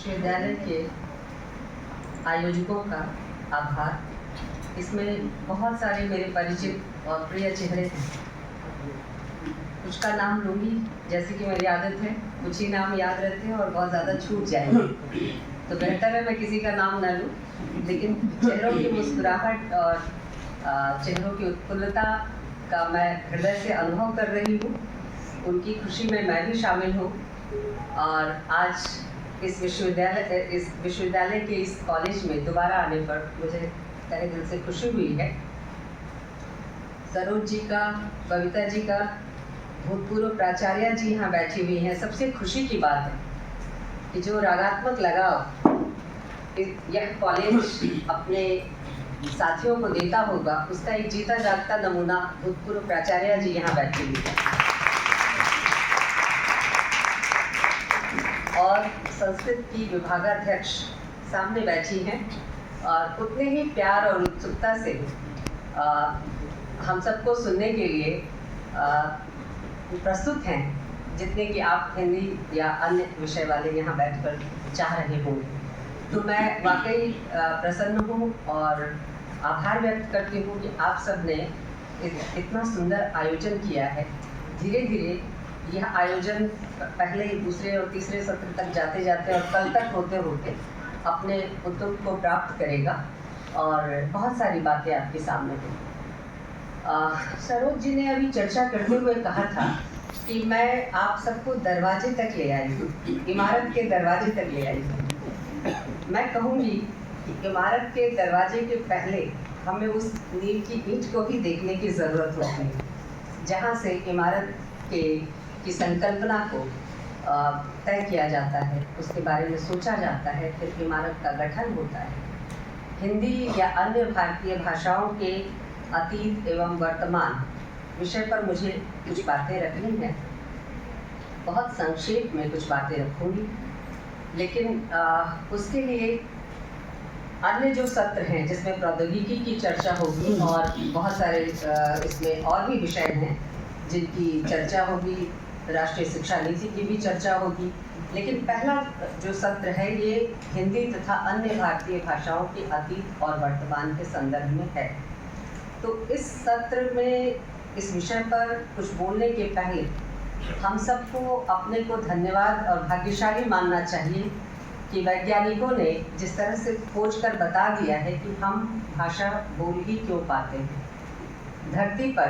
विश्वविद्यालय के आयोजकों का आभार। इसमें बहुत सारे मेरे परिचित और प्रिय चेहरे थे। कुछ का नाम लूँगी जैसे कि मेरी आदत है, कुछ ही नाम याद रहते हैं और बहुत ज़्यादा छूट जाएंगे, तो बेहतर है मैं किसी का नाम ना लूँ। लेकिन चेहरों की मुस्कुराहट और चेहरों की उत्फुल्लता का मैं हृदय से अनुभव कर रही हूँ। उनकी खुशी में मैं भी शामिल हूँ और आज इस विश्वविद्यालय के इस कॉलेज में दोबारा आने पर मुझे तहे दिल से खुशी हुई है। सरोज जी का, कविता जी का, भूतपूर्व प्राचार्य जी यहाँ बैठी हुई हैं। सबसे खुशी की बात है कि जो रागात्मक लगाव यह कॉलेज अपने साथियों को देता होगा, उसका एक जीता जागता नमूना भूतपूर्व प्राचार्य जी यहाँ बैठी हुई है। और संस्कृत की विभागाध्यक्ष सामने बैठी हैं और उतने ही प्यार और उत्सुकता से हम सबको सुनने के लिए प्रस्तुत हैं जितने कि आप हिंदी या अन्य विषय वाले यहाँ बैठकर चाह रहे होंगे। तो मैं वाकई प्रसन्न हूँ और आभार व्यक्त करती हूँ कि आप सब ने इतना सुंदर आयोजन किया है। धीरे धीरे यह आयोजन पहले दूसरे और तीसरे सत्र तक जाते जाते और कल तक होते होते अपने उद्योग को प्राप्त करेगा और बहुत सारी बातें आपके सामने होंगी। सरोज जी ने अभी चर्चा करते हुए कहा था कि मैं आप सबको दरवाजे तक ले आई हूँ, इमारत के दरवाजे तक ले आई हूँ। मैं कहूँगी कि इमारत के दरवाजे के पहले हमें उस नींव की ईंट को भी देखने की ज़रूरत होती है, जहाँ से इमारत की संकल्पना को तय किया जाता है, उसके बारे में सोचा जाता है, फिर इमारत का गठन होता है। हिंदी या अन्य भारतीय भाषाओं के अतीत एवं वर्तमान विषय पर मुझे कुछ बातें रखनी है। बहुत संक्षेप में कुछ बातें रखूँगी, लेकिन उसके लिए अन्य जो सत्र हैं जिसमें प्रौद्योगिकी की चर्चा होगी और बहुत सारे इसमें और भी विषय हैं जिनकी चर्चा होगी, राष्ट्रीय शिक्षा नीति की भी चर्चा होगी। लेकिन पहला जो सत्र है ये हिंदी तथा अन्य भारतीय भाषाओं के अतीत और वर्तमान के संदर्भ में है। तो इस सत्र में इस विषय पर कुछ बोलने के पहले हम सबको अपने को धन्यवाद और भाग्यशाली मानना चाहिए कि वैज्ञानिकों ने जिस तरह से खोज कर बता दिया है कि हम भाषा बोल ही क्यों पाते हैं। धरती पर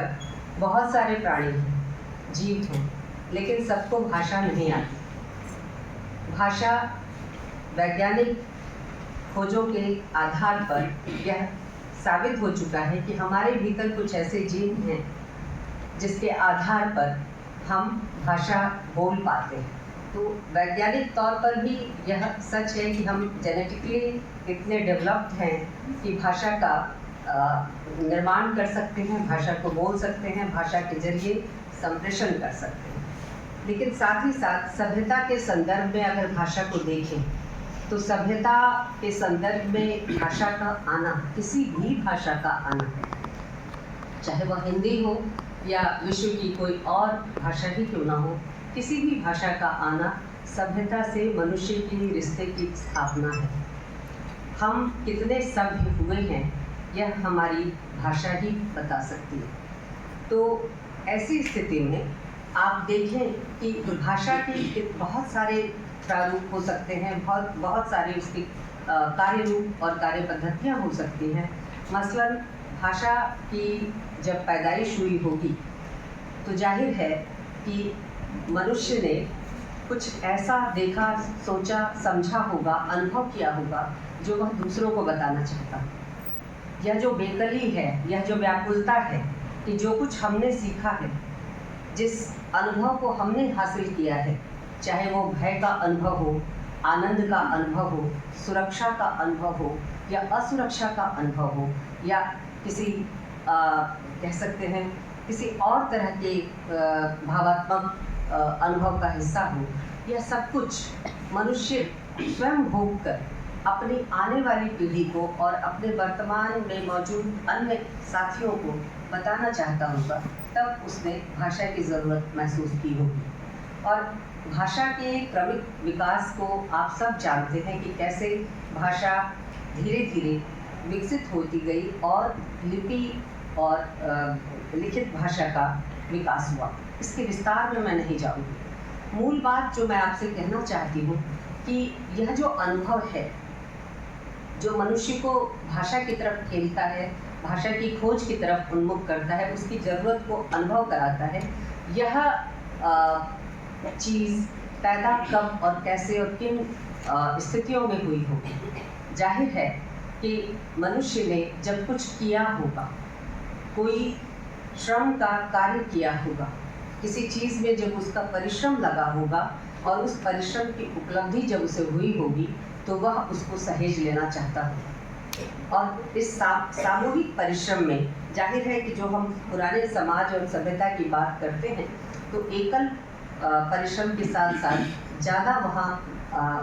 बहुत सारे प्राणी हैं, जीव हैं, लेकिन सबको भाषा नहीं आती। भाषा वैज्ञानिक खोजों के आधार पर यह साबित हो चुका है कि हमारे भीतर कुछ ऐसे जीन हैं जिसके आधार पर हम भाषा बोल पाते हैं। तो वैज्ञानिक तौर पर भी यह सच है कि हम जेनेटिकली इतने डेवलप्ड हैं कि भाषा का निर्माण कर सकते हैं, भाषा को बोल सकते हैं, भाषा के जरिए संप्रेषण कर सकते हैं। लेकिन साथ ही साथ सभ्यता के संदर्भ में अगर भाषा को देखें तो सभ्यता के संदर्भ में भाषा का आना, किसी भी भाषा का आना, चाहे वह हिंदी हो या विश्व की कोई और भाषा ही क्यों ना हो, किसी भी भाषा का आना सभ्यता से मनुष्य के रिश्ते की स्थापना है। हम कितने सभ्य हुए हैं यह हमारी भाषा ही बता सकती है। तो ऐसी स्थिति में आप देखें कि भाषा के बहुत सारे प्रारूप हो सकते हैं, बहुत सारे उसके कार्य रूप और कार्य पद्धतियाँ हो सकती हैं। मसलन भाषा की जब पैदाइश हुई होगी तो जाहिर है कि मनुष्य ने कुछ ऐसा देखा, सोचा, समझा होगा, अनुभव किया होगा जो वह दूसरों को बताना चाहता। यह जो बेकली है, यह जो व्याकुलता है कि जो कुछ हमने सीखा है, जिस अनुभव को हमने हासिल किया है, चाहे वो भय का अनुभव हो, आनंद का अनुभव हो, सुरक्षा का अनुभव हो या असुरक्षा का अनुभव हो, या किसी कह सकते हैं किसी और तरह के भावात्मक अनुभव का हिस्सा हो, यह सब कुछ मनुष्य स्वयं भोग कर अपनी आने वाली पीढ़ी को और अपने वर्तमान में मौजूद अन्य साथियों को बताना चाहता होगा, तब उसने भाषा की ज़रूरत महसूस की होगी। और भाषा के क्रमिक विकास को आप सब जानते हैं कि कैसे भाषा धीरे धीरे विकसित होती गई और लिपि और लिखित भाषा का विकास हुआ। इसके विस्तार में मैं नहीं जाऊँगी। मूल बात जो मैं आपसे कहना चाहती हूँ कि यह जो अनुभव है, जो मनुष्य को भाषा की तरफ खेलता है, भाषा की खोज की तरफ उन्मुख करता है, उसकी ज़रूरत को अनुभव कराता है, यह चीज़ पैदा कब और कैसे और किन स्थितियों में हुई होगी। जाहिर है कि मनुष्य ने जब कुछ किया होगा, कोई श्रम का कार्य किया होगा, किसी चीज़ में जब उसका परिश्रम लगा होगा और उस परिश्रम की उपलब्धि जब उसे हुई होगी तो वह उसको सहेज लेना चाहता होगा। और इस सामूहिक परिश्रम में जाहिर है कि जो हम पुराने समाज और सभ्यता की बात करते हैं तो एकल परिश्रम के साथ साथ ज़्यादा वहाँ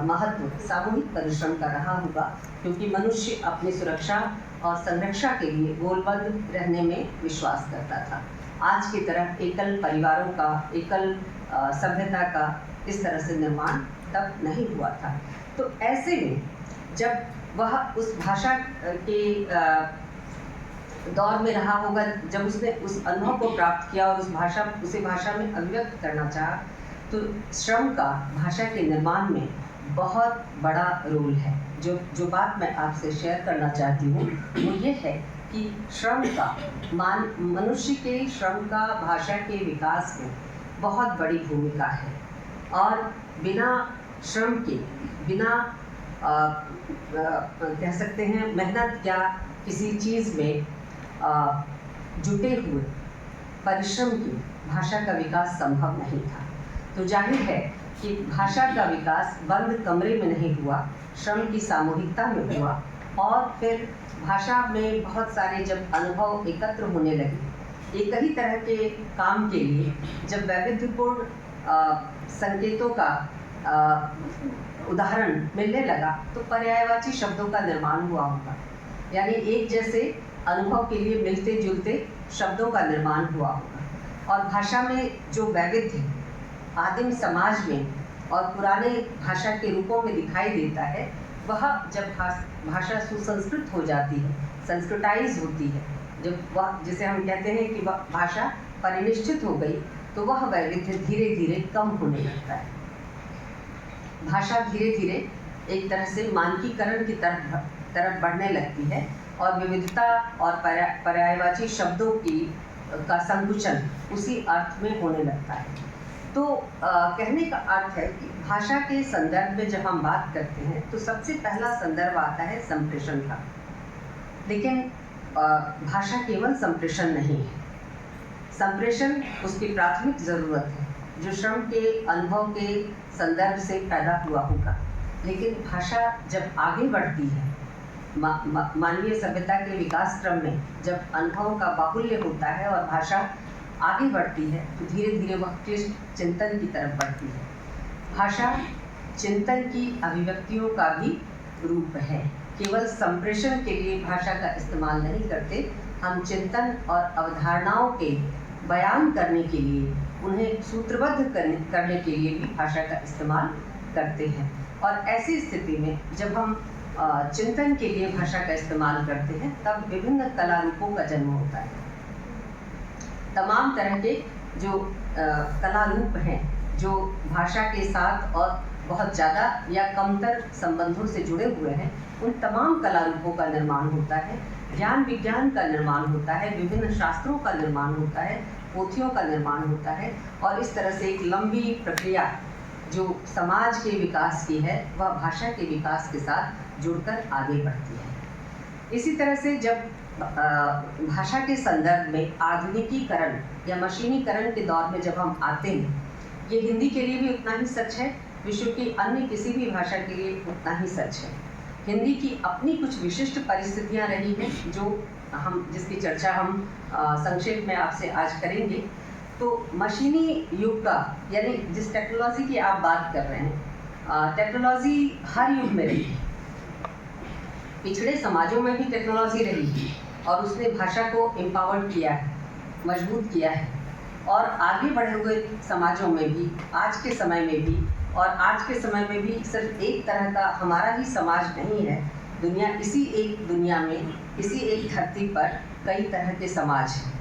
महत्व सामूहिक परिश्रम का रहा होगा, क्योंकि मनुष्य अपनी सुरक्षा और संरक्षा के लिए गोलबद्ध रहने में विश्वास करता था। आज की तरह एकल परिवारों का, एकल सभ्यता का इस तरह से निर्माण तब नहीं हुआ था। तो ऐसे में जब वह उस भाषा के दौर में रहा होगा, जब उसने उस अनुभव को प्राप्त किया और उसे भाषा में अभिव्यक्त करना चाहा, तो श्रम का भाषा के निर्माण में बहुत बड़ा रोल है। जो बात मैं आपसे शेयर करना चाहती हूँ वो ये है कि श्रम का मनुष्य के श्रम का भाषा के विकास में बहुत बड़ी भूमिका है। और बिना श्रम के, बिना कह सकते हैं मेहनत या किसी चीज़ में जुटे हुए परिश्रम की भाषा का विकास संभव नहीं था। तो जाहिर है कि भाषा का विकास बंद कमरे में नहीं हुआ, श्रम की सामूहिकता में हुआ। और फिर भाषा में बहुत सारे जब अनुभव एकत्र होने लगे, एक ही तरह के काम के लिए जब वैविध्यपूर्ण संकेतों का उदाहरण मिलने लगा तो पर्यायवाची शब्दों का निर्माण हुआ होगा। यानी एक जैसे अनुभव के लिए मिलते जुलते शब्दों का निर्माण हुआ होगा। और भाषा में जो वैविध्य आदिम समाज में और पुराने भाषा के रूपों में दिखाई देता है, वह जब भाषा सुसंस्कृत हो जाती है, संस्कृताइज होती है, जब वह जिसे हम कहते हैं कि वह भाषा परिनिष्ठित हो गई, तो वह वैविध्य धीरे धीरे कम होने लगता है। भाषा धीरे धीरे एक तरह से मानकीकरण की तरफ बढ़ने लगती है और विविधता और पर्यायवाची शब्दों का संकुचन उसी अर्थ में होने लगता है। तो कहने का अर्थ है कि भाषा के संदर्भ में जब हम बात करते हैं तो सबसे पहला संदर्भ आता है संप्रेषण का। लेकिन भाषा केवल संप्रेषण नहीं है। संप्रेषण उसकी प्राथमिक ज़रूरत है जो श्रम के अनुभव के संदर्भ से पैदा हुआ होगा। लेकिन भाषा जब आगे बढ़ती है, मानवीय सभ्यता के विकास क्रम में जब अनुभव का बाहुल्य होता है और भाषा आगे बढ़ती है, तो धीरे धीरे वह क्लिष्ट चिंतन की तरफ बढ़ती है। भाषा चिंतन की अभिव्यक्तियों का भी रूप है। केवल संप्रेषण के लिए भाषा का इस्तेमाल नहीं करते, हम चिंतन और अवधारणाओं के बयान करने के लिए, उन्हें सूत्रबद्ध करने के लिए भी भाषा का इस्तेमाल करते हैं। और ऐसी स्थिति में जब हम चिंतन के लिए भाषा का इस्तेमाल करते हैं, तब विभिन्न कला रूपों का जन्म होता है। तमाम तरह के जो कला रूप हैं, जो भाषा के साथ और बहुत ज़्यादा या कमतर संबंधों से जुड़े हुए हैं, उन तमाम कला रूपों का निर्माण होता है। ज्ञान विज्ञान का निर्माण होता है, विभिन्न शास्त्रों का निर्माण होता है, पोथियों का निर्माण होता है। और इस तरह से एक लंबी प्रक्रिया जो समाज के विकास की है, वह भाषा के विकास के साथ जुड़कर आगे बढ़ती है। इसी तरह से जब भाषा के संदर्भ में आधुनिकीकरण या मशीनीकरण के दौर में जब हम आते हैं, ये हिंदी के लिए भी उतना ही सच है, विश्व की अन्य किसी भी भाषा के लिए उतना ही सच है। हिंदी की अपनी कुछ विशिष्ट परिस्थितियां रही हैं जिसकी चर्चा हम संक्षेप में आपसे आज करेंगे। तो मशीनी युग का, यानी जिस टेक्नोलॉजी की आप बात कर रहे हैं, टेक्नोलॉजी हर युग में रही है। पिछड़े समाजों में भी टेक्नोलॉजी रही है और उसने भाषा को एम्पावर्ड किया है, मजबूत किया है। और आगे बढ़े हुए समाजों में भी, आज के समय में भी, और आज के समय में भी सिर्फ एक तरह का हमारा ही समाज नहीं है। दुनिया, इसी एक दुनिया में, इसी एक धरती पर कई तरह के समाज हैं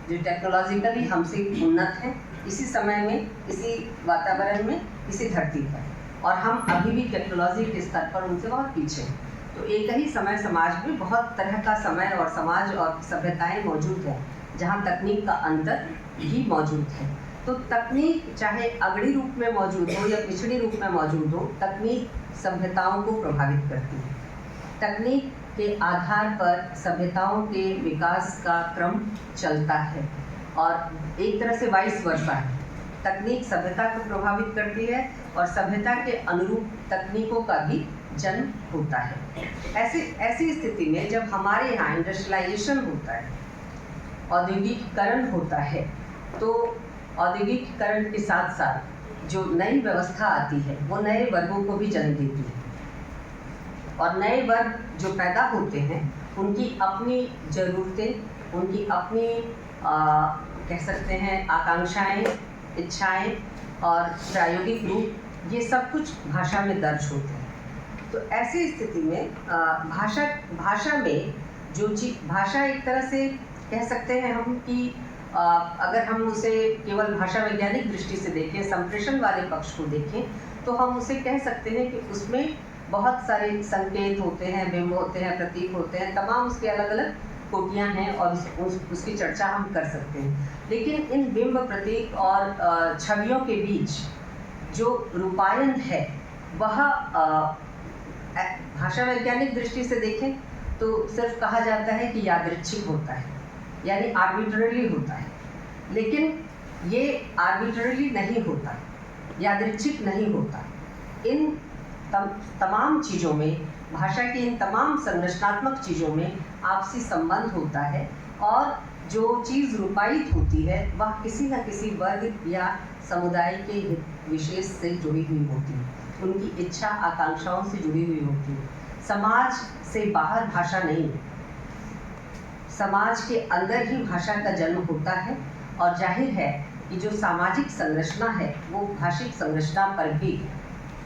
जो टेक्नोलॉजिकली हमसे उन्नत हैं, इसी समय में, इसी वातावरण में, इसी धरती पर, और हम अभी भी टेक्नोलॉजी के स्तर पर उनसे बहुत पीछे हैं। तो एक ही समय समाज में बहुत तरह का समय और समाज और सभ्यताएं मौजूद हैं जहाँ तकनीक का अंतर भी मौजूद है। तो तकनीक चाहे अगड़ी रूप में मौजूद हो या पिछड़ी रूप में मौजूद हो, तकनीक सभ्यताओं को प्रभावित करती है। तकनीक के आधार पर सभ्यताओं के विकास का क्रम चलता है और एक तरह से वाइस वर्सा है। तकनीक सभ्यता को प्रभावित करती है और सभ्यता के अनुरूप तकनीकों का भी जन्म होता है। ऐसी स्थिति में जब हमारे यहाँ इंडस्ट्रियलाइजेशन होता है, औद्योगिकीकरण होता है, तो औद्योगिकीकरण के साथ साथ जो नई व्यवस्था आती है वो नए वर्गों को भी जन्म देती है, और नए वर्ग जो पैदा होते हैं उनकी अपनी ज़रूरतें, उनकी अपनी कह सकते हैं आकांक्षाएं, इच्छाएं और प्रायोगिक रूप, ये सब कुछ भाषा में दर्ज होते हैं। तो ऐसी स्थिति में भाषा में जो चीज़, भाषा एक तरह से कह सकते हैं हम कि अगर हम उसे केवल भाषा वैज्ञानिक दृष्टि से देखें, संप्रेषण वाले पक्ष को देखें, तो हम उसे कह सकते हैं कि उसमें बहुत सारे संकेत होते हैं, बिंब होते हैं, प्रतीक होते हैं, तमाम उसके अलग अलग कोटियाँ हैं और उसकी चर्चा हम कर सकते हैं। लेकिन इन बिंब, प्रतीक और छवियों के बीच जो रूपायन है वह भाषा वैज्ञानिक दृष्टि से देखें तो सिर्फ कहा जाता है कि यादृच्छिक होता है, यानी आर्बिट्ररी होता है। लेकिन ये आर्बिट्ररी नहीं होता, यादृच्छिक नहीं होता। इन तमाम चीज़ों में, भाषा की इन तमाम संरचनात्मक चीज़ों में आपसी संबंध होता है, और जो चीज़ रूपायित होती है वह किसी न किसी वर्ग या समुदाय के हित विशेष से जुड़ी हुई होती है, उनकी इच्छा आकांक्षाओं से जुड़ी हुई होती है। समाज से बाहर भाषा नहीं, समाज के अंदर ही भाषा का जन्म होता है, और जाहिर है कि जो सामाजिक संरचना है वो भाषिक संरचना पर भी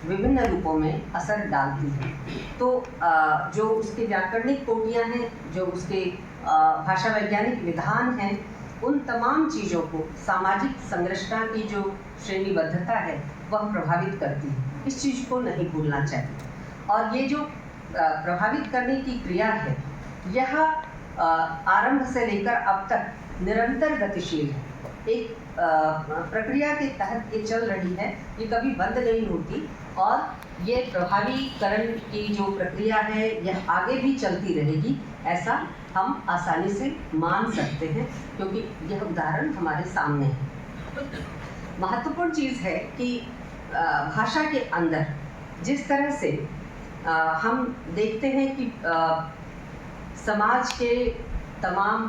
विभिन्न रूपों में असर डालती है। तो जो उसके व्याकरणिक कोटियाँ हैं, जो उसके भाषा वैज्ञानिक विधान हैं, उन तमाम चीज़ों को सामाजिक संरचना की जो श्रेणीबद्धता है वह प्रभावित करती है। इस चीज़ को नहीं भूलना चाहिए। और ये जो प्रभावित करने की क्रिया है, यह आरंभ से लेकर अब तक निरंतर गतिशील है। एक प्रक्रिया के तहत ये चल रही है, ये कभी बंद नहीं होती, और ये प्रभावीकरण की जो प्रक्रिया है यह आगे भी चलती रहेगी, ऐसा हम आसानी से मान सकते हैं, क्योंकि यह उदाहरण हमारे सामने है। महत्वपूर्ण चीज़ है कि भाषा के अंदर जिस तरह से हम देखते हैं कि समाज के तमाम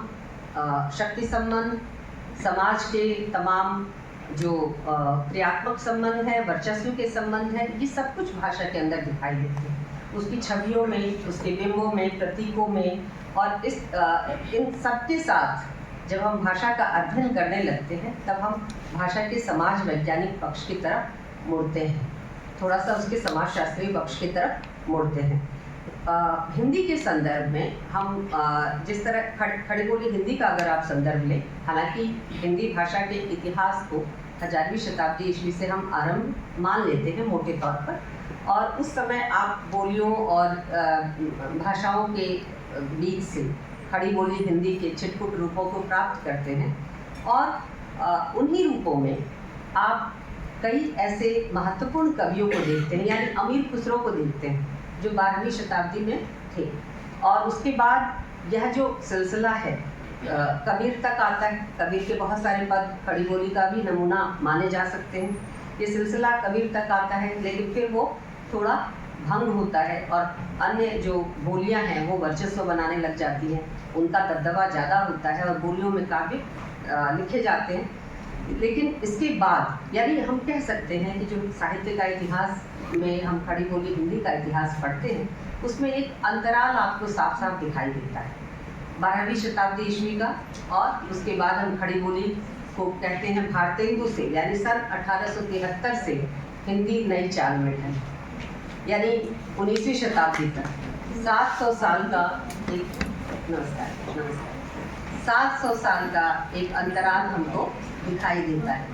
शक्ति संबंध, समाज के तमाम जो क्रियात्मक संबंध है, वर्चस्व के संबंध है, ये सब कुछ भाषा के अंदर दिखाई देते हैं, उसकी छवियों में, उसके बिंबों में, प्रतीकों में। और इन सब के साथ जब हम भाषा का अध्ययन करने लगते हैं तब हम भाषा के समाज वैज्ञानिक पक्ष की तरफ मुड़ते हैं, थोड़ा सा उसके समाजशास्त्रीय पक्ष की तरफ मुड़ते हैं। हिंदी के संदर्भ में हम जिस तरह खड़ी बोली हिंदी का अगर आप संदर्भ लें, हालांकि हिंदी भाषा के इतिहास को 10वीं शताब्दी ईस्वी से हम आरंभ मान लेते हैं मोटे तौर पर, और उस समय आप बोलियों और भाषाओं के बीच से खड़ी बोली हिंदी के छिटपुट रूपों को प्राप्त करते हैं, और उन्हीं रूपों में आप कई ऐसे महत्वपूर्ण कवियों को देखते हैं, यानी अमीर खुसरो को देखते हैं जो 12वीं शताब्दी में थे। और उसके बाद यह जो सिलसिला है कबीर तक आता है। कबीर के बहुत सारे पद खड़ी बोली का भी नमूना माने जा सकते हैं। ये सिलसिला कबीर तक आता है, लेकिन फिर वो थोड़ा भंग होता है और अन्य जो बोलियां हैं वो वर्चस्व बनाने लग जाती हैं, उनका दबदबा ज़्यादा होता है और बोलियों में काव्य लिखे जाते हैं। लेकिन इसके बाद यानी हम कह सकते हैं कि जो साहित्य का इतिहास में हम खड़ी बोली हिंदी का इतिहास पढ़ते हैं, उसमें एक अंतराल आपको साफ साफ दिखाई देता है 12वीं शताब्दी ईस्वी का, और उसके बाद हम खड़ी बोली को कहते हैं भारतेंदु से, यानी सन 1873 से हिंदी नई चाल में है, यानी 19वीं शताब्दी तक 700 साल का एक 700 साल का एक अंतराल हमको दिखाई देता है।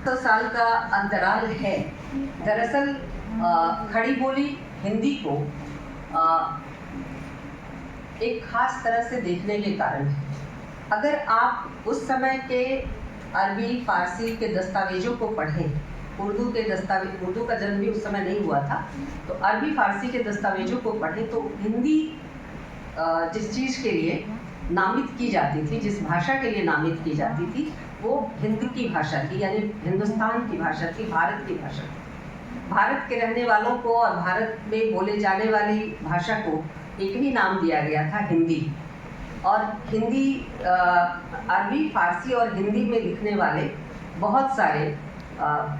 तो साल का अंतराल है। दरअसल खड़ी बोली हिंदी को एक खास तरह से देखने के कारण है। अगर आप उस समय के अरबी फारसी के दस्तावेजों को पढ़ें, उर्दू का जन्म भी उस समय नहीं हुआ था, तो अरबी फारसी के दस्तावेजों को पढ़ें तो हिंदी जिस चीज़ के लिए नामित की जाती थी, जिस भाषा के लिए नामित की जाती थी, वो हिंद की भाषा थी, यानी हिंदुस्तान की भाषा थी, भारत की भाषा थी। भारत के रहने वालों को और भारत में बोले जाने वाली भाषा को एक ही नाम दिया गया था, हिंदी। और हिंदी अरबी फारसी और हिंदी में लिखने वाले बहुत सारे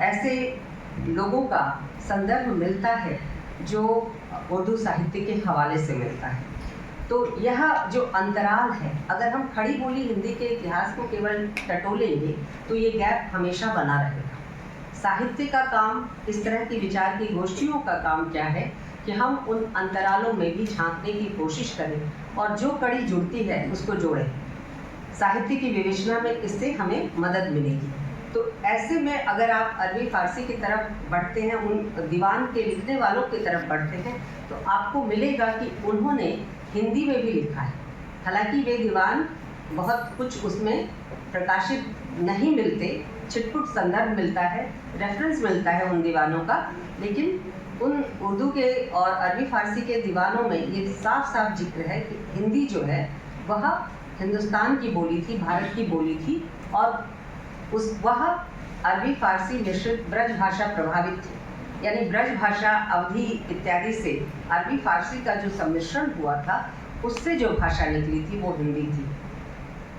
ऐसे लोगों का संदर्भ मिलता है जो उर्दू साहित्य के हवाले से मिलता है। तो यह जो अंतराल है, अगर हम खड़ी बोली हिंदी के इतिहास को केवल टटोलेंगे तो ये गैप हमेशा बना रहेगा। साहित्य का काम, इस तरह की विचार की गोष्ठियों का काम क्या है कि हम उन अंतरालों में भी झांकने की कोशिश करें और जो कड़ी जुड़ती है उसको जोड़ें। साहित्य की विवेचना में इससे हमें मदद मिलेगी। तो ऐसे में अगर आप अरबी फारसी की तरफ बढ़ते हैं, उन दीवान के लिखने वालों की तरफ बढ़ते हैं, तो आपको मिलेगा कि उन्होंने हिंदी में भी लिखा है। हालांकि वे दीवान बहुत कुछ उसमें प्रकाशित नहीं मिलते, छिटपुट संदर्भ मिलता है, रेफरेंस मिलता है उन दीवानों का, लेकिन उन उर्दू के और अरबी फारसी के दीवानों में ये साफ साफ जिक्र है कि हिंदी जो है वह हिंदुस्तान की बोली थी, भारत की बोली थी, और वह अरबी फारसी मिश्रित ब्रज भाषा प्रभावित थी। यानी ब्रज भाषा, अवधी इत्यादि से अरबी फारसी का जो सम्मिश्रण हुआ था, उससे जो भाषा निकली थी वो हिंदी थी।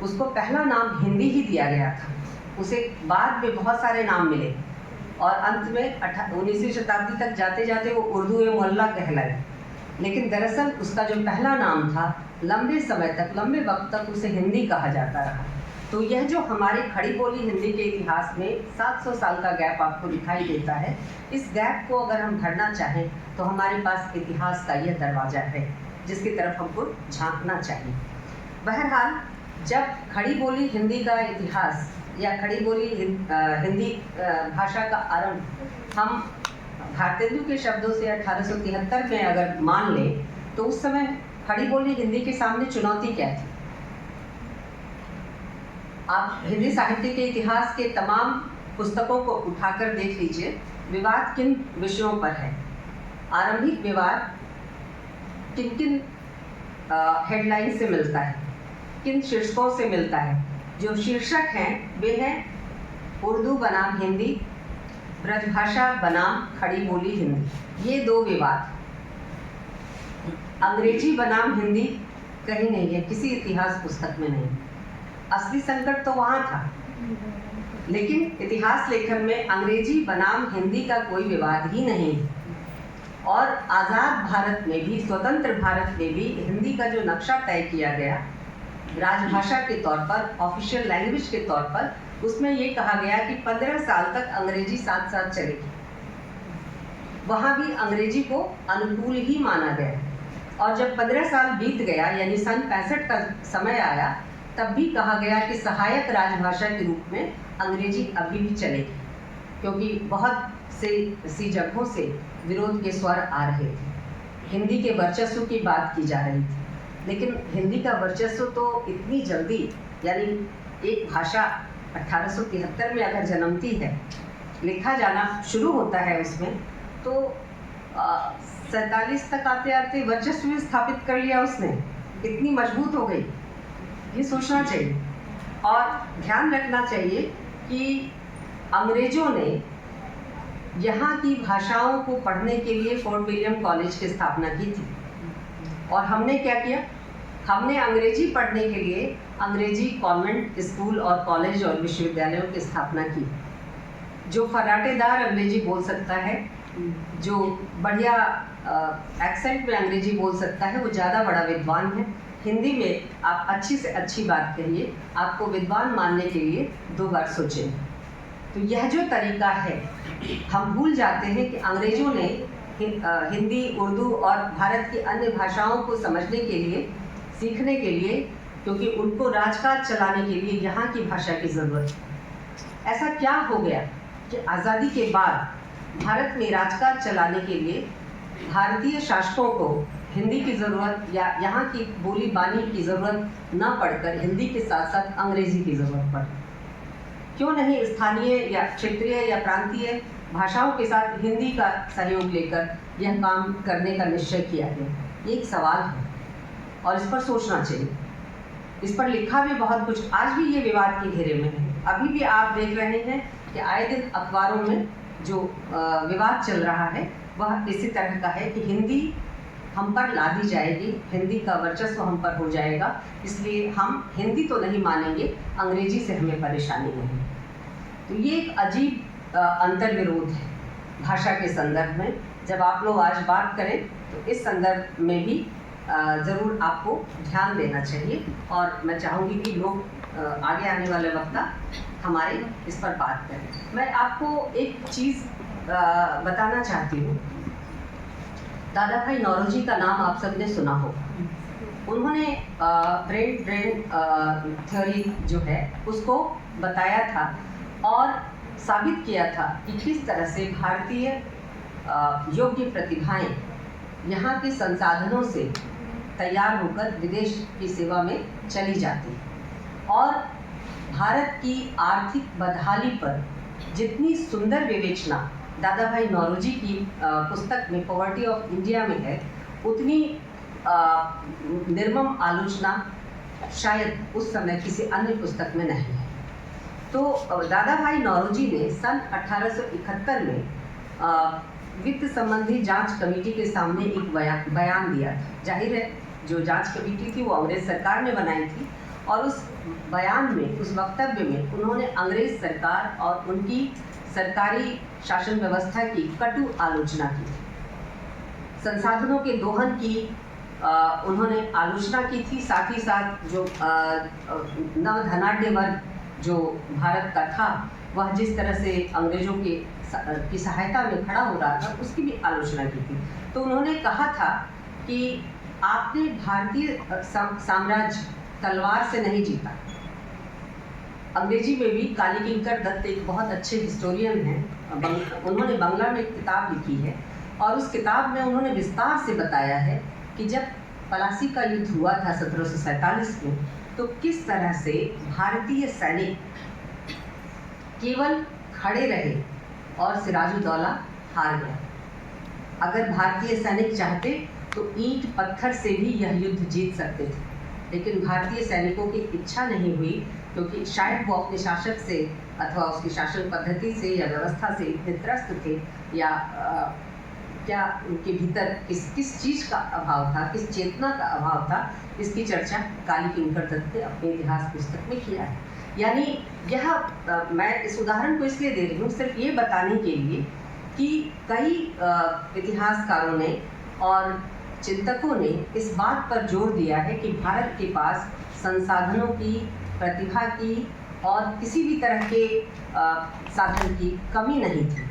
उसको पहला नाम हिंदी ही दिया गया था, उसे बाद में बहुत सारे नाम मिले और अंत में 19वीं शताब्दी तक जाते जाते वो उर्दू ए मोहल्ला कहलाए। लेकिन दरअसल उसका जो पहला नाम था, लंबे समय तक, लंबे वक्त तक उसे हिंदी कहा जाता रहा। तो यह जो हमारी खड़ी बोली हिंदी के इतिहास में 700 साल का गैप आपको दिखाई देता है, इस गैप को अगर हम भरना चाहें तो हमारे पास इतिहास का यह दरवाज़ा है जिसकी तरफ हमको झांकना चाहिए। बहरहाल, जब खड़ी बोली हिंदी का इतिहास या खड़ी बोली हिंदी भाषा का आरंभ हम भारतेंदु के शब्दों से 1873 में अगर मान लें, तो उस समय खड़ी बोली हिंदी के सामने चुनौती क्या थी? आप हिंदी साहित्य के इतिहास के तमाम पुस्तकों को उठाकर देख लीजिए, विवाद किन विषयों पर है। आरंभिक विवाद किन किन हेडलाइन से मिलता है, किन शीर्षकों से मिलता है। जो शीर्षक हैं वे हैं उर्दू बनाम हिंदी, ब्रजभाषा बनाम खड़ी बोली हिंदी, ये दो विवाद। अंग्रेजी बनाम हिंदी कहीं नहीं है, किसी इतिहास पुस्तक में नहीं। असली संकट तो वहाँ था, लेकिन इतिहास लेखन में अंग्रेजी बनाम हिंदी का कोई विवाद ही नहीं। और आज़ाद भारत में भी, स्वतंत्र भारत में भी हिंदी का जो नक्शा तय किया गया राजभाषा के तौर पर, ऑफिशियल लैंग्वेज के तौर पर, उसमें ये कहा गया कि 15 साल तक अंग्रेजी साथ साथ चलेगी। वहाँ भी अंग्रेजी को अनुकूल ही माना गया। और जब 15 साल बीत गया, यानी सन 65 का समय आया, तब भी कहा गया कि सहायक राजभाषा के रूप में अंग्रेजी अभी भी चलेगी, क्योंकि बहुत सी जगहों से विरोध के स्वर आ रहे थे। हिंदी के वर्चस्व की बात की जा रही थी, लेकिन हिंदी का वर्चस्व तो इतनी जल्दी, यानी एक भाषा 1873 में अगर जन्मती है, लिखा जाना शुरू होता है उसमें, तो 47 तक आते आते वर्चस्व भी स्थापित कर लिया उसने, इतनी मजबूत हो गई। ये सोचना चाहिए और ध्यान रखना चाहिए कि अंग्रेजों ने यहाँ की भाषाओं को पढ़ने के लिए फोर्ट विलियम कॉलेज की स्थापना की थी। और हमने क्या किया? हमने अंग्रेजी पढ़ने के लिए अंग्रेजी कॉन्वेंट स्कूल और कॉलेज और विश्वविद्यालयों की स्थापना की। जो फराटेदार अंग्रेजी बोल सकता है जो बढ़िया एक्सेंट में अंग्रेजी बोल सकता है वो ज़्यादा बड़ा विद्वान है। हिंदी में आप अच्छी से अच्छी बात कहिए, आपको विद्वान मानने के लिए 2 बार सोचें। तो यह जो तरीका है, हम भूल जाते हैं कि अंग्रेज़ों ने हिंदी, उर्दू और भारत की अन्य भाषाओं को समझने के लिए, सीखने के लिए, क्योंकि उनको राजकाज चलाने के लिए यहाँ की भाषा की ज़रूरत है। ऐसा क्या हो गया कि आज़ादी के बाद भारत में राजकाज चलाने के लिए भारतीय शासकों को हिंदी की ज़रूरत या यहाँ की बोली बानी की ज़रूरत न पड़कर हिंदी के साथ साथ अंग्रेज़ी की ज़रूरत पड़ी? क्यों नहीं स्थानीय या क्षेत्रीय या प्रांतीय भाषाओं के साथ हिंदी का सहयोग लेकर यह काम करने का निश्चय किया गया? ये एक सवाल है और इस पर सोचना चाहिए। इस पर लिखा भी बहुत कुछ, आज भी ये विवाद के घेरे में है। अभी भी आप देख रहे हैं कि आए दिन अखबारों में जो विवाद चल रहा है वह इसी तरह का है कि हिंदी हम पर ला दी जाएगी, हिंदी का वर्चस्व हम पर हो जाएगा, इसलिए हम हिंदी तो नहीं मानेंगे, अंग्रेजी से हमें परेशानी नहीं। तो ये एक अजीब अंतर्विरोध है भाषा के संदर्भ में। जब आप लोग आज बात करें तो इस संदर्भ में भी ज़रूर आपको ध्यान देना चाहिए और मैं चाहूँगी कि लोग आगे आने वाले वक्ता हमारे इस पर बात करें। मैं आपको एक चीज़ बताना चाहती हूँ। दादा भाई नौरोजी का नाम आप सबने सुना होगा। उन्होंने ब्रेन थ्योरी जो है उसको बताया था और साबित किया था कि किस तरह से भारतीय योग्य प्रतिभाएं यहाँ के संसाधनों से तैयार होकर विदेश की सेवा में चली जाती और भारत की आर्थिक बदहाली पर जितनी सुंदर विवेचना दादा भाई नौरोजी की पुस्तक में पॉवर्टी ऑफ इंडिया में है, उतनी निर्मम आलोचना शायद उस समय किसी अन्य पुस्तक में नहीं है। तो दादा भाई नौरोजी ने सन 1871 में वित्त संबंधी जांच कमेटी के सामने एक बयान दिया था। जाहिर है जो जांच कमेटी थी वो अंग्रेज सरकार ने बनाई थी और उस बयान में, उस वक्तव्य में उन्होंने अंग्रेज सरकार और उनकी सरकारी शासन व्यवस्था की कटु आलोचना की थी। संसाधनों के दोहन की उन्होंने आलोचना की थी। साथ ही साथ जो नव धनाढ्य वर्ग जो भारत का था वह जिस तरह से अंग्रेजों की सहायता में खड़ा हो रहा था उसकी भी आलोचना की थी। तो उन्होंने कहा था कि आपने भारतीय साम्राज्य तलवार से नहीं जीता। अंग्रेजी में भी कालीकिंकर दत्त एक बहुत अच्छे हिस्टोरियन हैं, उन्होंने बांग्ला में एक किताब लिखी है और उस किताब में उन्होंने विस्तार से बताया है कि जब पलासी का युद्ध हुआ था 1747 में, तो किस तरह से भारतीय सैनिक केवल खड़े रहे और सिराजुद्दौला हार गया। अगर भारतीय सैनिक चाहते तो ईंट पत्थर से भी यह युद्ध जीत सकते थे, लेकिन भारतीय सैनिकों की इच्छा नहीं हुई क्योंकि शायद वो अपने शासक से अथवा उसकी शासन पद्धति से या व्यवस्था से इतने त्रस्त थे या क्या उनके भीतर किस चीज़ का अभाव था, किस चेतना का अभाव था, इसकी चर्चा कालीकिंकर दत्त ने अपने इतिहास पुस्तक में किया है। यानी यह मैं इस उदाहरण को इसलिए दे रही हूँ सिर्फ ये बताने के लिए कि कई इतिहासकारों ने और चिंतकों ने इस बात पर जोर दिया है कि भारत के पास संसाधनों की, प्रतिभा की और किसी भी तरह के साधन की कमी नहीं थी।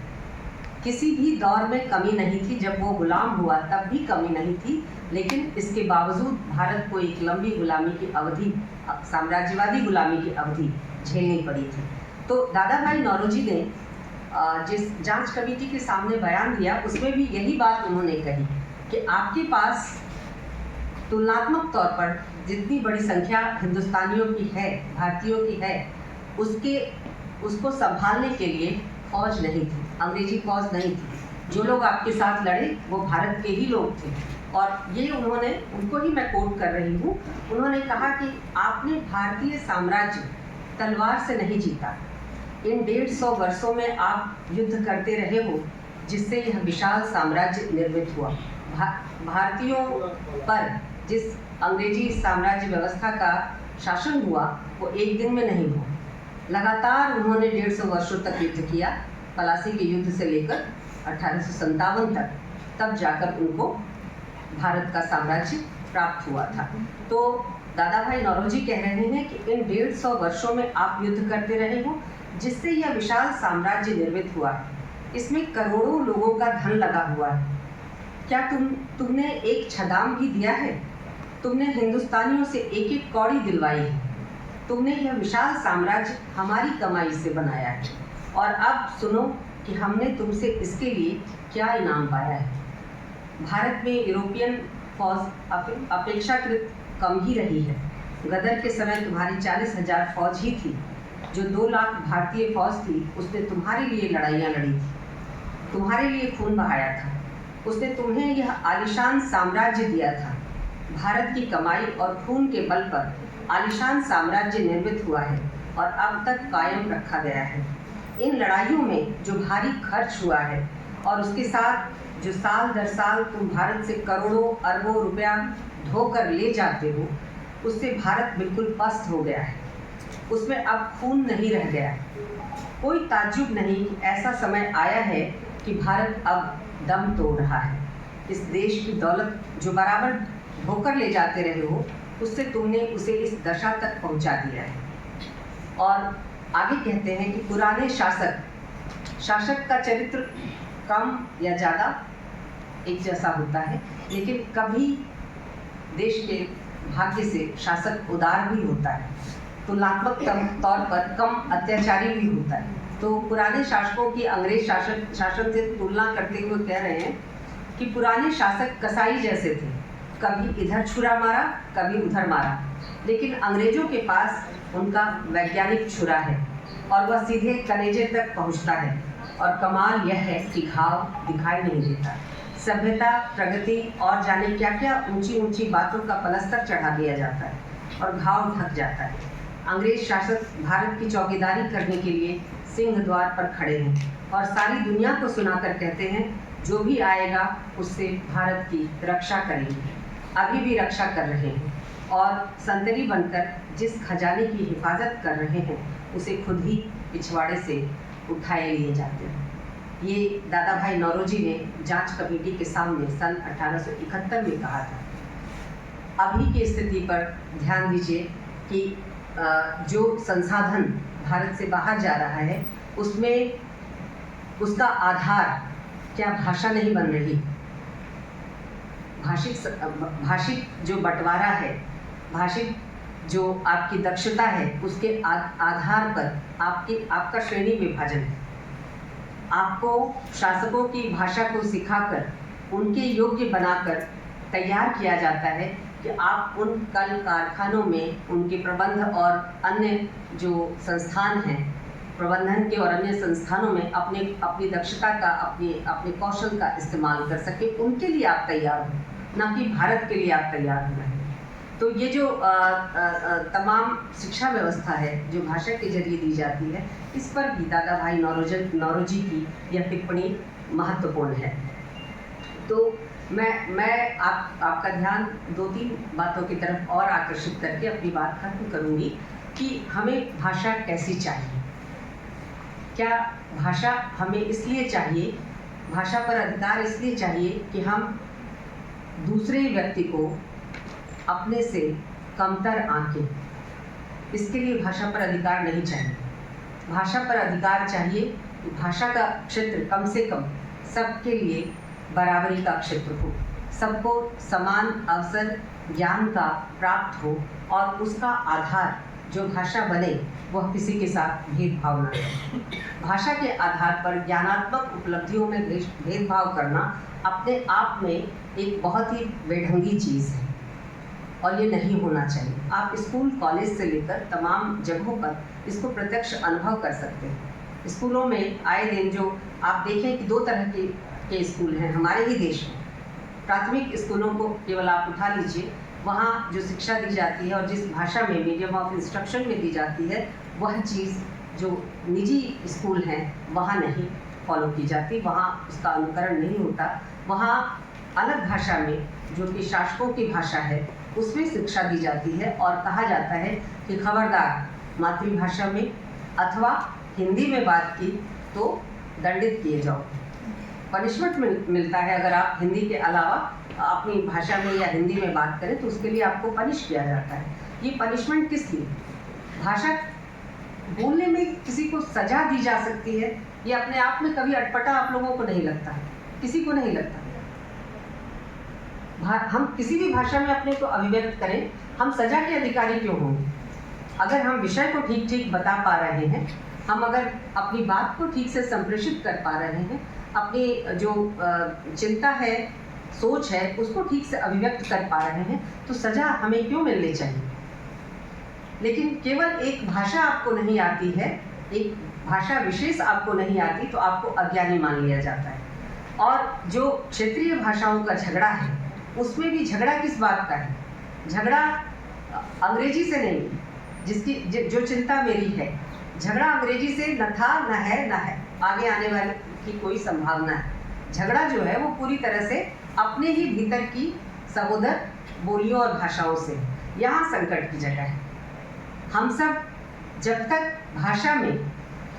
किसी भी दौर में कमी नहीं थी। जब वो गुलाम हुआ तब भी कमी नहीं थी, लेकिन इसके बावजूद भारत को एक लंबी गुलामी की अवधि, साम्राज्यवादी गुलामी की अवधि झेलनी पड़ी थी। तो दादा भाई नौरोजी ने जिस जांच कमेटी के सामने बयान दिया उसमें भी यही बात उन्होंने कही कि आपके पास तुलनात्मक तौर पर जितनी बड़ी संख्या हिंदुस्तानियों की है, भारतीयों की है, उसको संभालने के लिए फौज नहीं थी, अंग्रेजी फौज नहीं थी। जो लोग आपके साथ लड़े वो भारत के ही लोग थे। और ये उनको ही मैं कोट कर रही हूँ, उन्होंने कहा कि आपने भारतीय साम्राज्य तलवार से नहीं जीता। इन 150 वर्षों में आप युद्ध करते रहे हो जिससे यह विशाल साम्राज्य निर्मित हुआ। भारतीयों पर जिस अंग्रेजी साम्राज्य व्यवस्था का शासन हुआ वो एक दिन में नहीं हुआ। लगातार उन्होंने 150 वर्षों तक युद्ध किया, पलासी के युद्ध से लेकर 1857 तक, तब जाकर उनको भारत का साम्राज्य प्राप्त हुआ था। तो दादा भाई नौरोजी कह रहे हैं कि इन 150 वर्षों में आप युद्ध करते रहे हो, जिससे यह विशाल साम्राज्य निर्मित हुआ है। इसमें करोड़ों लोगों का धन लगा हुआ है। क्या तुमने एक छदाम भी दिया है? तुमने हिंदुस्तानियों से एक एक कौड़ी दिलवाई है। तुमने यह विशाल साम्राज्य हमारी कमाई से बनाया है, और अब सुनो कि हमने तुमसे इसके लिए क्या इनाम पाया है। भारत में यूरोपियन फौज अपेक्षाकृत कम ही रही है। गदर के समय तुम्हारी 40,000 फौज ही थी। जो 2 लाख भारतीय फौज थी, उसने तुम्हारे लिए लड़ाइयाँ लड़ी थी, तुम्हारे लिए खून बहाया था। उसने तुम्हें यह आलीशान साम्राज्य दिया था। भारत की कमाई और खून के बल पर आलीशान साम्राज्य निर्मित हुआ है और अब तक कायम रखा गया है। इन लड़ाइयों में जो भारी खर्च हुआ है और उसके साथ जो साल दर साल तुम भारत से करोड़ों अरबों रुपया धोकर ले जाते हो, उससे भारत बिल्कुल पस्त हो गया है। उसमें अब खून नहीं रह गया है। कोई ताज्जुब नहीं कि ऐसा समय आया है कि भारत अब दम तोड़ रहा है। इस देश की दौलत जो बराबर धोकर ले जाते रहे हो, उससे तुमने उसे इस दशा तक पहुंचा दिया है। और आगे कहते हैं कि पुराने शासक का चरित्र कम या ज़्यादा एक जैसा होता है, लेकिन कभी देश के भाग्य से शासक उदार भी होता है, तुलनात्मक तौर पर कम अत्याचारी भी होता है। तो पुराने शासकों की अंग्रेज शासन से तुलना करते हुए कह रहे हैं कि पुराने शासक कसाई जैसे थे, कभी इधर छुरा मारा, कभी उधर मारा, लेकिन अंग्रेजों के पास उनका वैज्ञानिक छुरा है और वह सीधे कलेजे तक पहुंचता है। और कमाल यह है कि घाव दिखाई नहीं देता। सभ्यता, प्रगति और जाने क्या क्या ऊंची ऊंची बातों का पलस्तर चढ़ा दिया जाता है और घाव ढक जाता है। अंग्रेज शासक भारत की चौकीदारी करने के लिए सिंह द्वार पर खड़े हैं और सारी दुनिया को सुनाकर कहते हैं, जो भी आएगा उससे भारत की रक्षा करेंगे। अभी भी रक्षा कर रहे हैं और संतरी बनकर जिस खजाने की हिफाजत कर रहे हैं, उसे खुद ही पिछवाड़े से उठाए लिए जाते हैं। ये दादा भाई नौरोजी ने जांच कमेटी के सामने सन 1871 में कहा था। अभी की स्थिति पर ध्यान दीजिए कि जो संसाधन भारत से बाहर जा रहा है, उसमें उसका आधार क्या भाषा नहीं बन रही। भाषिक जो बंटवारा है, भाषिक जो आपकी दक्षता है, उसके आधार पर आपका श्रेणी विभाजन है। आपको शासकों की भाषा को सिखाकर उनके योग्य बनाकर तैयार किया जाता है कि आप उन कल कारखानों में उनके प्रबंध और अन्य जो संस्थान हैं, प्रबंधन के और अन्य संस्थानों में अपनी दक्षता का, अपने कौशल का इस्तेमाल कर सके। उनके लिए आप तैयार हो, ना कि भारत के लिए आप तैयार हो रहे हैं। तो ये जो तमाम शिक्षा व्यवस्था है जो भाषा के जरिए दी जाती है, इस पर भी दादा भाई नौरोजी की यह टिप्पणी महत्वपूर्ण है। तो मैं आपका ध्यान 2-3 बातों की तरफ और आकर्षित करके अपनी बात खत्म करूंगी कि हमें भाषा कैसी चाहिए। क्या भाषा हमें इसलिए चाहिए, भाषा पर अधिकार इसलिए चाहिए कि हम दूसरे व्यक्ति को अपने से कमतर आंकें। इसके लिए भाषा पर अधिकार नहीं चाहिए। भाषा पर अधिकार चाहिए कि भाषा का क्षेत्र कम से कम सबके लिए बराबरी का क्षेत्र हो, सबको समान अवसर ज्ञान का प्राप्त हो और उसका आधार जो भाषा बने वह किसी के साथ भेदभाव न करे। भाषा के आधार पर ज्ञानात्मक उपलब्धियों में भेदभाव करना अपने आप में एक बहुत ही बेढंगी चीज़ है और ये नहीं होना चाहिए। आप स्कूल, कॉलेज से लेकर तमाम जगहों पर इसको प्रत्यक्ष अनुभव कर सकते हैं। स्कूलों में आए दिन जो आप देखें कि 2 तरह के स्कूल हैं हमारे ही देश में। प्राथमिक स्कूलों को केवल आप उठा लीजिए, वहाँ जो शिक्षा दी जाती है और जिस भाषा में मीडियम ऑफ इंस्ट्रक्शन में दी जाती है, वह चीज़ जो निजी स्कूल हैं वहाँ नहीं फॉलो की जाती, वहाँ उसका अनुकरण नहीं होता। वहाँ अलग भाषा में जो कि शासकों की भाषा है उसमें शिक्षा दी जाती है और कहा जाता है कि खबरदार मातृभाषा में अथवा हिंदी में बात की तो दंडित किए जाओ। पनिशमेंट मिलता है अगर आप हिंदी के अलावा अपनी भाषा में या हिंदी में बात करें तो उसके लिए आपको पनिश किया जाता है। ये पनिशमेंट किस लिए? भाषा बोलने में किसी को सजा दी जा सकती है, ये अपने आप में कभी अटपटा आप लोगों को नहीं लगता है? किसी को नहीं लगता। हम किसी भी भाषा में अपने को अभिव्यक्त करें, हम सजा के अधिकारी क्यों होंगे? अगर हम विषय को ठीक ठीक बता पा रहे हैं, हम अगर अपनी बात को ठीक से संप्रेषित कर पा रहे हैं, अपनी जो चिंता है, सोच है, उसको ठीक से अभिव्यक्त कर पा रहे हैं, तो सजा हमें क्यों मिलनी चाहिए? लेकिन केवल एक भाषा आपको नहीं आती है, एक भाषा विशेष आपको नहीं आती, तो आपको अज्ञानी मान लिया जाता है। और जो क्षेत्रीय भाषाओं का झगड़ा है, उसमें भी झगड़ा किस बात का है? झगड़ा अंग्रेजी से नहीं, जिसकी जो चिंता मेरी है, झगड़ा अंग्रेजी से न था, न है, आगे आने वाले की कोई संभावना है। झगड़ा जो है वो पूरी तरह से अपने ही भीतर की सहोदर बोलियों और भाषाओं से। यहाँ संकट की जगह है। हम सब जब तक भाषा में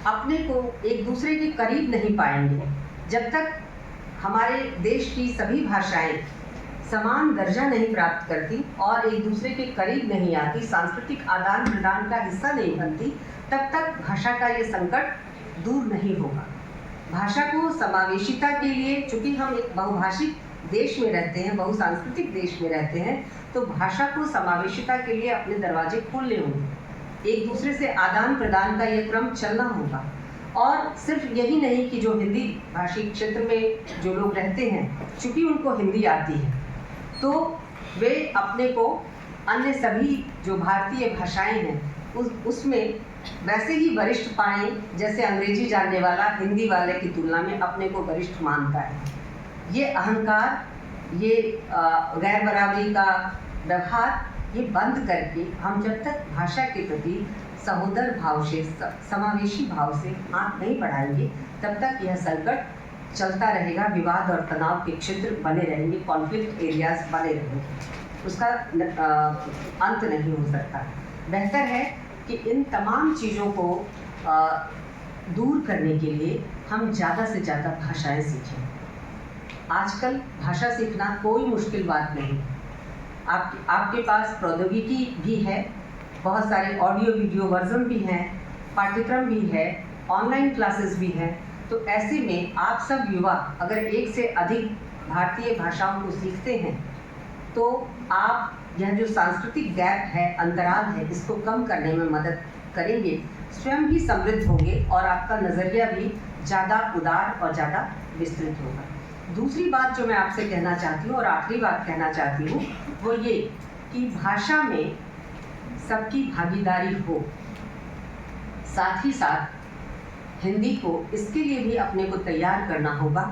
अपने को एक दूसरे के करीब नहीं पाएंगे, जब तक हमारे देश की सभी भाषाएं समान दर्जा नहीं प्राप्त करती और एक दूसरे के करीब नहीं आती, सांस्कृतिक आदान प्रदान का हिस्सा नहीं बनती, तब तक भाषा का ये संकट दूर नहीं होगा। भाषा को समावेशिता के लिए, चूंकि हम एक बहुभाषिक देश में रहते हैं, बहुसांस्कृतिक देश में रहते हैं, तो भाषा को समावेशिता के लिए अपने दरवाजे खोलने होंगे, एक दूसरे से आदान प्रदान का ये क्रम चलना होगा। और सिर्फ यही नहीं कि जो हिंदी भाषी क्षेत्र में जो लोग रहते हैं, चूंकि उनको हिंदी आती है, तो वे अपने को अन्य सभी जो भारतीय भाषाएं हैं उसमें वैसे ही वरिष्ठ पाएं जैसे अंग्रेजी जानने वाला हिंदी वाले की तुलना में अपने को वरिष्ठ मानता है। ये अहंकार, ये गैर बराबरी का व्यवहार, ये बंद करके हम जब तक भाषा के प्रति सहोदर भाव से, समावेशी भाव से हाथ नहीं बढ़ाएंगे, तब तक यह संकट चलता रहेगा। विवाद और तनाव के क्षेत्र बने रहेंगे, कॉन्फ्लिक्ट एरियाज बने रहेंगे, उसका अंत नहीं हो सकता। बेहतर है कि इन तमाम चीज़ों को दूर करने के लिए हम ज़्यादा से ज़्यादा भाषाएं सीखें। आजकल भाषा सीखना कोई मुश्किल बात नहीं। आपके पास प्रौद्योगिकी भी है, बहुत सारे ऑडियो वीडियो वर्जन भी हैं, पाठ्यक्रम भी है, ऑनलाइन क्लासेस भी हैं। तो ऐसे में आप सब युवा अगर एक से अधिक भारतीय भाषाओं को सीखते हैं, तो आप यह जो सांस्कृतिक गैप है, अंतराल है, इसको कम करने में मदद करेंगे, स्वयं भी समृद्ध होंगे और आपका नज़रिया भी ज़्यादा उदार और ज़्यादा विस्तृत होगा। दूसरी बात जो मैं आपसे कहना चाहती हूँ और आखिरी बात कहना चाहती हूँ, वो ये कि भाषा में सबकी भागीदारी हो। साथ ही साथ हिंदी को इसके लिए भी अपने को तैयार करना होगा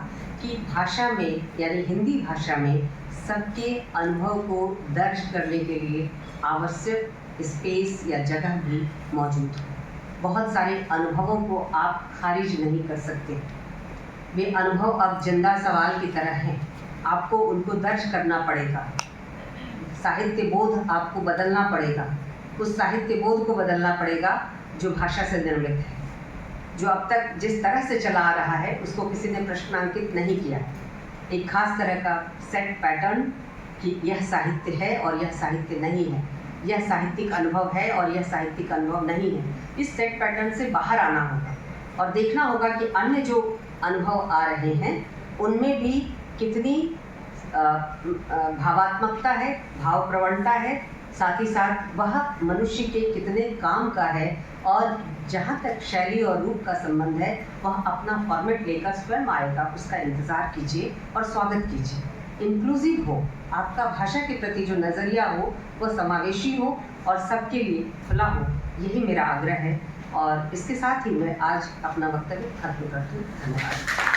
कि भाषा में, यानी हिंदी भाषा में, सबके अनुभव को दर्ज करने के लिए आवश्यक स्पेस या जगह भी मौजूद है। बहुत सारे अनुभवों को आप खारिज नहीं कर सकते। वे अनुभव अब जिंदा सवाल की तरह हैं, आपको उनको दर्ज करना पड़ेगा। साहित्य बोध आपको बदलना पड़ेगा, उस साहित्य बोध को बदलना पड़ेगा जो भाषा से निर्मित है, जो अब तक जिस तरह से चला आ रहा है उसको किसी ने प्रश्नांकित नहीं किया। एक खास तरह का सेट पैटर्न कि यह साहित्य है और यह साहित्य नहीं है, यह साहित्यिक अनुभव है और यह साहित्यिक अनुभव नहीं है। इस सेट पैटर्न से बाहर आना होगा और देखना होगा कि अन्य जो अनुभव आ रहे हैं उनमें भी कितनी भावात्मकता है, भाव प्रवणता है, साथ ही साथ वह मनुष्य के कितने काम का है, और जहाँ तक शैली और रूप का संबंध है वह अपना फॉर्मेट लेकर स्वयं आएगा। उसका इंतज़ार कीजिए और स्वागत कीजिए। इंक्लूसिव हो, आपका भाषा के प्रति जो नज़रिया हो वह समावेशी हो और सबके लिए खुला हो, यही मेरा आग्रह है। और इसके साथ ही मैं आज अपना वक्तव्य खत्म करती हूँ। धन्यवाद।